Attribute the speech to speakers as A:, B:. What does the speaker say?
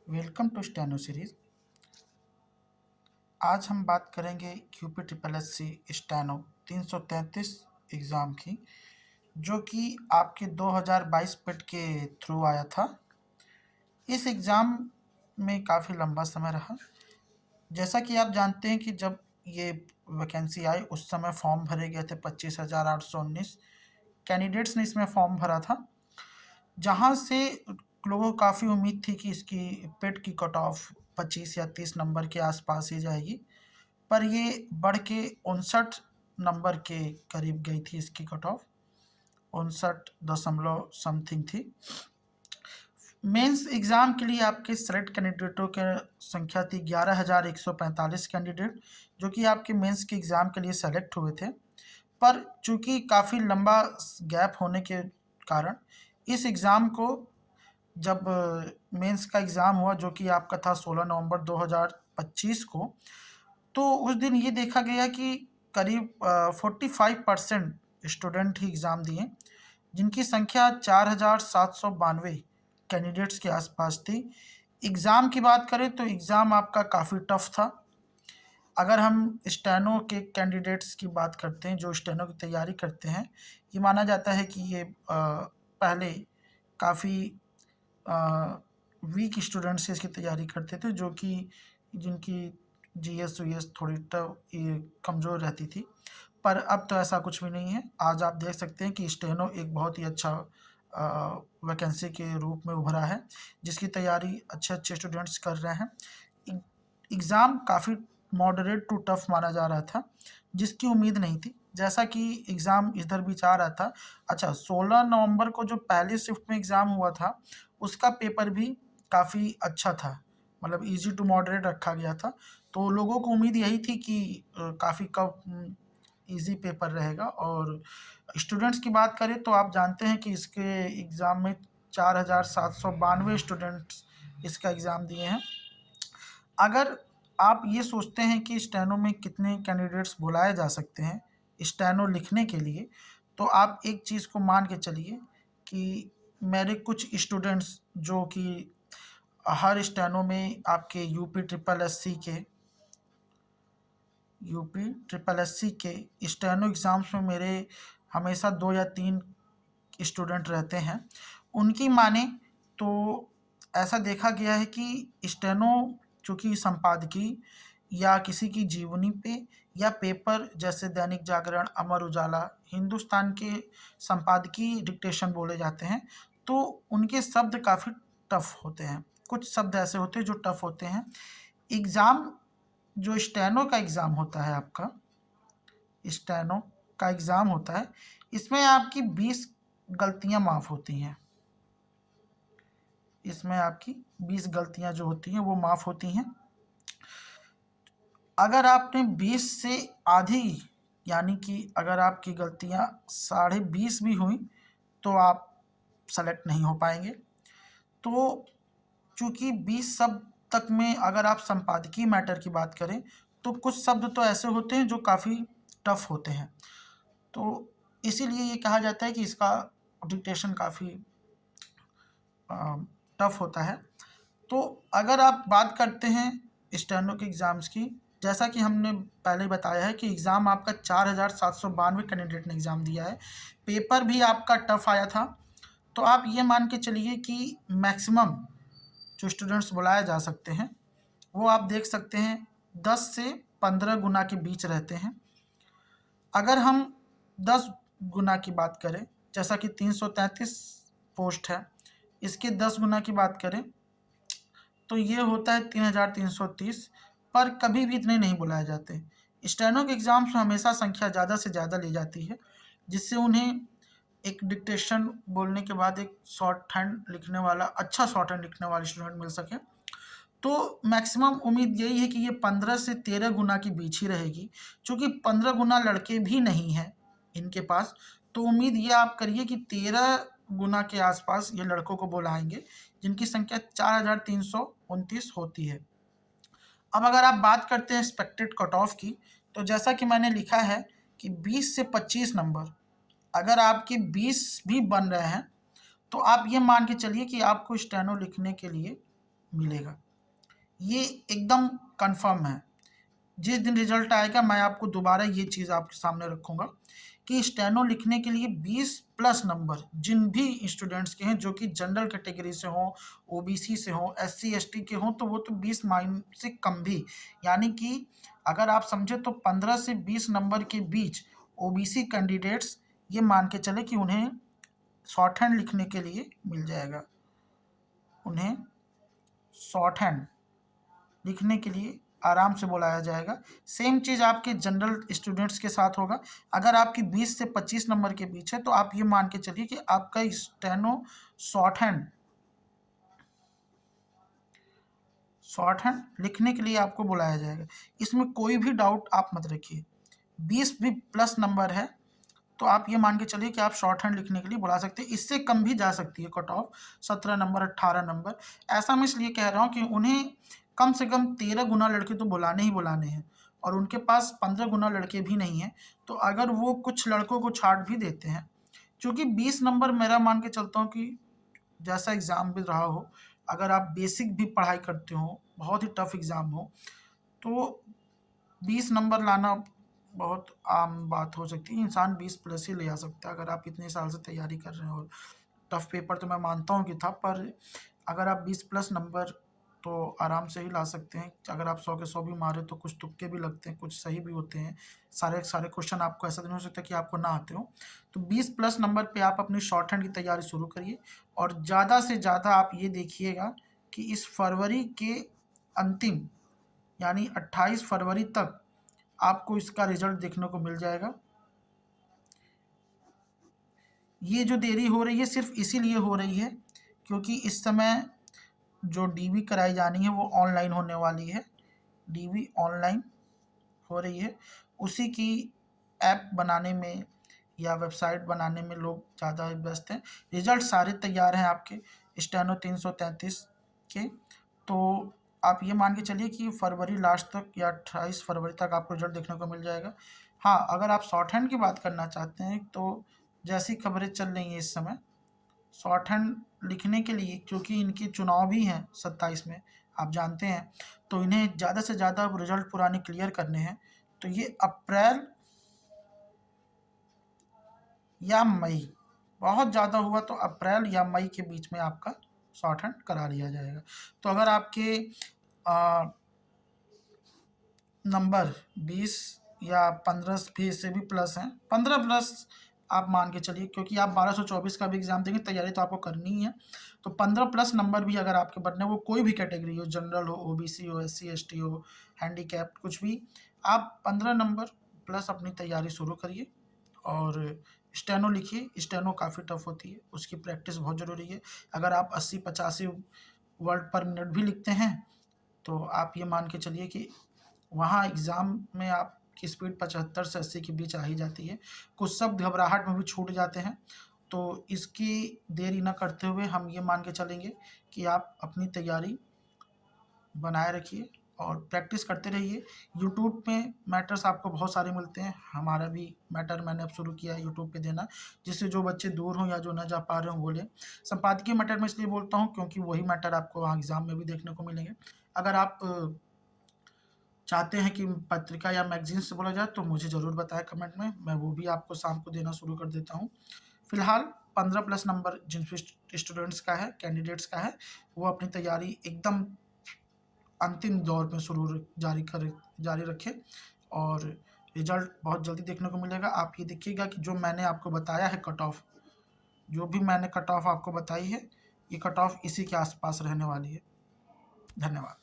A: Welcome to steno series. आज हम बात करेंगे UP triple S C steno 333 exam की, जो कि आपके 2022 पेट के थ्रू आया था। इस एग्ज़ाम में काफ़ी लंबा समय रहा। जैसा कि आप जानते हैं कि जब ये वैकेंसी आई उस समय फॉर्म भरे गए थे 25,819 कैंडिडेट्स ने इसमें फॉर्म भरा था, जहाँ से लोगों को काफ़ी उम्मीद थी कि इसकी पेट की कट ऑफ 25 या 30 नंबर के आसपास ही जाएगी, पर ये बढ़ के 59 नंबर के करीब गई थी। इसकी कट ऑफ 59 दशमलव समथिंग थी। मेंस एग्ज़ाम के लिए आपके सेलेक्ट कैंडिडेटों की संख्या थी 11,145 कैंडिडेट, जो कि आपके मेंस के एग्ज़ाम के लिए सेलेक्ट हुए थे। पर चूँकि काफ़ी लंबा गैप होने के कारण इस एग्ज़ाम को जब मेंस का एग्ज़ाम हुआ, जो कि आपका था 16 नवंबर 2025 को, तो उस दिन ये देखा गया कि करीब 45% स्टूडेंट ही एग्ज़ाम दिए, जिनकी संख्या 4,792 कैंडिडेट्स के आसपास थी। एग्ज़ाम की बात करें तो एग्ज़ाम आपका काफ़ी टफ था। अगर हम स्टेनो के कैंडिडेट्स की बात करते हैं, जो स्टेनो की तैयारी करते हैं, ये माना जाता है कि ये पहले काफ़ी वीक स्टूडेंट्स इसकी तैयारी करते थे, जो कि जिनकी जीएस वीएस थोड़ी कमज़ोर रहती थी। पर अब तो ऐसा कुछ भी नहीं है। आज आप देख सकते हैं कि स्टेनो एक बहुत ही अच्छा वैकेंसी के रूप में उभरा है, जिसकी तैयारी अच्छे अच्छे स्टूडेंट्स कर रहे हैं। एग्ज़ाम काफ़ी मॉडरेट टू टफ माना जा रहा था, जिसकी उम्मीद नहीं थी। जैसा कि एग्ज़ाम इधर भी जा रहा था। अच्छा, 16 नवंबर को जो पहले शिफ्ट में एग्ज़ाम हुआ था, उसका पेपर भी काफ़ी अच्छा था, मतलब ईज़ी टू मॉडरेट रखा गया था। तो लोगों को उम्मीद यही थी कि काफ़ी कम ईज़ी पेपर रहेगा। और स्टूडेंट्स की बात करें तो आप जानते हैं कि इसके एग्ज़ाम में 4,792 स्टूडेंट्स इसका एग्ज़ाम दिए हैं। अगर आप ये सोचते हैं कि स्टेनो में कितने कैंडिडेट्स बुलाए जा सकते हैं स्टेनो लिखने के लिए, तो आप एक चीज़ को मान के चलिए कि मेरे कुछ स्टूडेंट्स जो कि हर स्टेनो में आपके यूपी ट्रिपल एस सी के स्टेनो एग्ज़ाम्स में मेरे हमेशा 2 या 3 स्टूडेंट रहते हैं। उनकी माने तो ऐसा देखा गया है कि स्टेनो चूँकि संपादकीय या किसी की जीवनी पे या पेपर जैसे दैनिक जागरण, अमर उजाला, हिंदुस्तान के संपादकीय डिक्टेशन बोले जाते हैं, तो उनके शब्द काफ़ी टफ होते हैं। कुछ शब्द ऐसे होते हैं जो टफ होते हैं। एग्ज़ाम जो स्टेनो का एग्ज़ाम होता है, आपका स्टेनो का एग्ज़ाम होता है, इसमें आपकी 20 गलतियाँ माफ़ होती हैं। इसमें आपकी 20 गलतियाँ जो होती हैं वो माफ़ होती हैं। अगर आपने 20 से आधी, यानी कि अगर आपकी गलतियाँ 20.5 भी हुई तो आप सेलेक्ट नहीं हो पाएंगे। तो चूँकि 20 शब्द तक में अगर आप संपादकीय मैटर की बात करें तो कुछ शब्द तो ऐसे होते हैं जो काफ़ी टफ होते हैं, तो इसीलिए ये कहा जाता है कि इसका डिक्टेशन काफ़ी टफ होता है। तो अगर आप बात करते हैं स्टेनो के एग्ज़ाम्स की, जैसा कि हमने पहले बताया है कि एग्ज़ाम आपका 4,792 कैंडिडेट ने एग्ज़ाम दिया है। पेपर भी आपका टफ आया था। तो आप ये मान के चलिए कि मैक्सिमम जो स्टूडेंट्स बुलाए जा सकते हैं वो आप देख सकते हैं 10 से 15 गुना के बीच रहते हैं। अगर हम 10 गुना की बात करें, जैसा कि 333 पोस्ट है, इसके 10 गुना की बात करें तो ये होता है 3,330, पर कभी भी इतने नहीं बुलाए जाते। स्टेनो के एग्ज़ाम्स में हमेशा संख्या ज़्यादा से ज़्यादा ली जाती है, जिससे उन्हें एक डिक्टेशन बोलने के बाद एक शॉर्ट हैंड लिखने वाला, अच्छा शॉर्ट हैंड लिखने वाला स्टूडेंट मिल सके। तो मैक्सिमम उम्मीद यही है कि ये 15 से 13 गुना के बीच ही रहेगी। चूँकि 15 गुना लड़के भी नहीं हैं इनके पास, तो उम्मीद ये आप करिए कि 13 गुना के आसपास ये लड़कों को बुलाएंगे, जिनकी संख्या 4,329 होती है। अब अगर आप बात करते हैं एक्सपेक्टेड कट ऑफ की, तो जैसा कि मैंने लिखा है कि 20 से 25 नंबर, अगर आपके 20 भी बन रहे हैं तो आप ये मान के चलिए कि आपको स्टेनो लिखने के लिए मिलेगा। ये एकदम कंफर्म है। जिस दिन रिजल्ट आएगा मैं आपको दोबारा ये चीज़ आपके सामने रखूँगा कि स्टेनो लिखने के लिए 20 प्लस नंबर जिन भी स्टूडेंट्स के हैं जो कि जनरल कैटेगरी से हों, ओबीसी से हों, एससी एसटी के हों, तो वो तो 20 मार्क्स से कम भी, यानी कि अगर आप समझे तो 15 से 20 नंबर के बीच ओबीसी कैंडिडेट्स ये मान के चले कि उन्हें शॉर्ट हैंड लिखने के लिए मिल जाएगा, उन्हें शॉर्ट हैंड लिखने के लिए आराम से बुलाया जाएगा। सेम चीज़ आपके जनरल स्टूडेंट्स के साथ होगा। अगर आपकी 20 से 25 नंबर के बीच है तो आप ये मान के चलिए कि आपका स्टेनो शॉर्ट हैंड लिखने के लिए आपको बुलाया जाएगा। इसमें कोई भी डाउट आप मत रखिए। 20 भी प्लस नंबर है तो आप ये मान के चलिए कि आप शॉर्ट हैंड लिखने के लिए बुला सकते हैं। इससे कम भी जा सकती है कट ऑफ, 17 नंबर, 18 नंबर। ऐसा मैं इसलिए कह रहा हूँ कि उन्हें कम से कम 13 गुना लड़के तो बुलाने ही बुलाने हैं, और उनके पास 15 गुना लड़के भी नहीं हैं। तो अगर वो कुछ लड़कों को छाट भी देते हैं, क्योंकि 20 नंबर मेरा मान के चलता हूँ कि जैसा एग्ज़ाम भी रहा हो, अगर आप बेसिक भी पढ़ाई करते हो, बहुत ही टफ एग्ज़ाम हो, तो 20 नंबर लाना बहुत आम बात हो सकती है। इंसान 20 प्लस ही ले आ सकता है अगर आप इतने साल से तैयारी कर रहे हो। और टफ पेपर तो मैं मानता हूँ कि था, पर अगर आप 20 प्लस नंबर तो आराम से ही ला सकते हैं। अगर आप 100 के 100 भी मारे तो कुछ तुक्के भी लगते हैं, कुछ सही भी होते हैं। सारे सारे क्वेश्चन आपको ऐसा नहीं हो सकता कि आपको ना आते हो। तो 20 प्लस नंबर पे आप अपनी शॉर्ट हैंड की तैयारी शुरू करिए, और ज़्यादा से ज़्यादा आप ये देखिएगा कि इस फरवरी के अंतिम यानी 28 फरवरी तक आपको इसका रिजल्ट देखने को मिल जाएगा। ये जो देरी हो रही है सिर्फ इसीलिए हो रही है क्योंकि इस समय जो डीवी कराई जानी है वो ऑनलाइन होने वाली है। डीवी ऑनलाइन हो रही है, उसी की ऐप बनाने में या वेबसाइट बनाने में लोग ज़्यादा व्यस्त हैं। रिजल्ट सारे तैयार हैं आपके स्टेनो 333 के। तो आप ये मान के चलिए कि फरवरी लास्ट तक या 28 फरवरी तक आपको रिजल्ट देखने को मिल जाएगा। हाँ, अगर आप शॉर्ट हैंड की बात करना चाहते हैं तो जैसी खबरें चल रही हैं इस समय, शॉर्ट हैंड लिखने के लिए, क्योंकि इनके चुनाव भी हैं 27 में, आप जानते हैं, तो इन्हें ज़्यादा से ज़्यादा रिजल्ट पुराने क्लियर करने हैं। तो ये अप्रैल या मई, बहुत ज़्यादा हुआ तो अप्रैल या मई के बीच में आपका शॉर्ट हैंड करा लिया जाएगा। तो अगर आपके नंबर 20 या 15 भी से भी प्लस हैं, 15 प्लस आप मान के चलिए, क्योंकि आप 1224 का भी एग्ज़ाम देंगे, तैयारी तो आपको करनी ही है। तो 15 प्लस नंबर भी अगर आपके बनने, वो कोई भी कैटेगरी हो, जनरल हो, ओबीसी हो, एससी एसटी हो, हैंडीकैप, कुछ भी, आप 15 नंबर प्लस अपनी तैयारी शुरू करिए। और स्टेनो लिखिए, स्टेनो काफ़ी टफ होती है, उसकी प्रैक्टिस बहुत ज़रूरी है। अगर आप 80-85 वर्ड पर मिनट भी लिखते हैं तो आप ये मान के चलिए कि वहाँ एग्ज़ाम में आपकी स्पीड 75 से 80 के बीच आ ही जाती है। कुछ शब्द घबराहट में भी छूट जाते हैं। तो इसकी देरी न करते हुए हम ये मान के चलेंगे कि आप अपनी तैयारी बनाए रखिए और प्रैक्टिस करते रहिए। यूट्यूब में मैटर्स आपको बहुत सारे मिलते हैं। हमारा भी मैटर मैंने अब शुरू किया है यूट्यूब पे देना, जिससे जो बच्चे दूर हों या जो न जा पा रहे हों वो लें। संपादकीय मैटर मैं इसलिए बोलता हूँ क्योंकि वही मैटर आपको वहाँ एग्ज़ाम में भी देखने को मिलेंगे। अगर आप चाहते हैं कि पत्रिका या मैगज़ीन से बोला जाए तो मुझे ज़रूर बताएँ कमेंट में, मैं वो भी आपको शाम को देना शुरू कर देता हूँ। फ़िलहाल 15 प्लस नंबर जिन स्टूडेंट्स का है, कैंडिडेट्स का है, वो अपनी तैयारी एकदम अंतिम दौर में जारी रखें, और रिजल्ट बहुत जल्दी देखने को मिलेगा। आप ये देखिएगा कि जो मैंने आपको बताया है कट ऑफ, जो भी मैंने कट ऑफ आपको बताई है, ये कट ऑफ इसी के आसपास रहने वाली है। धन्यवाद।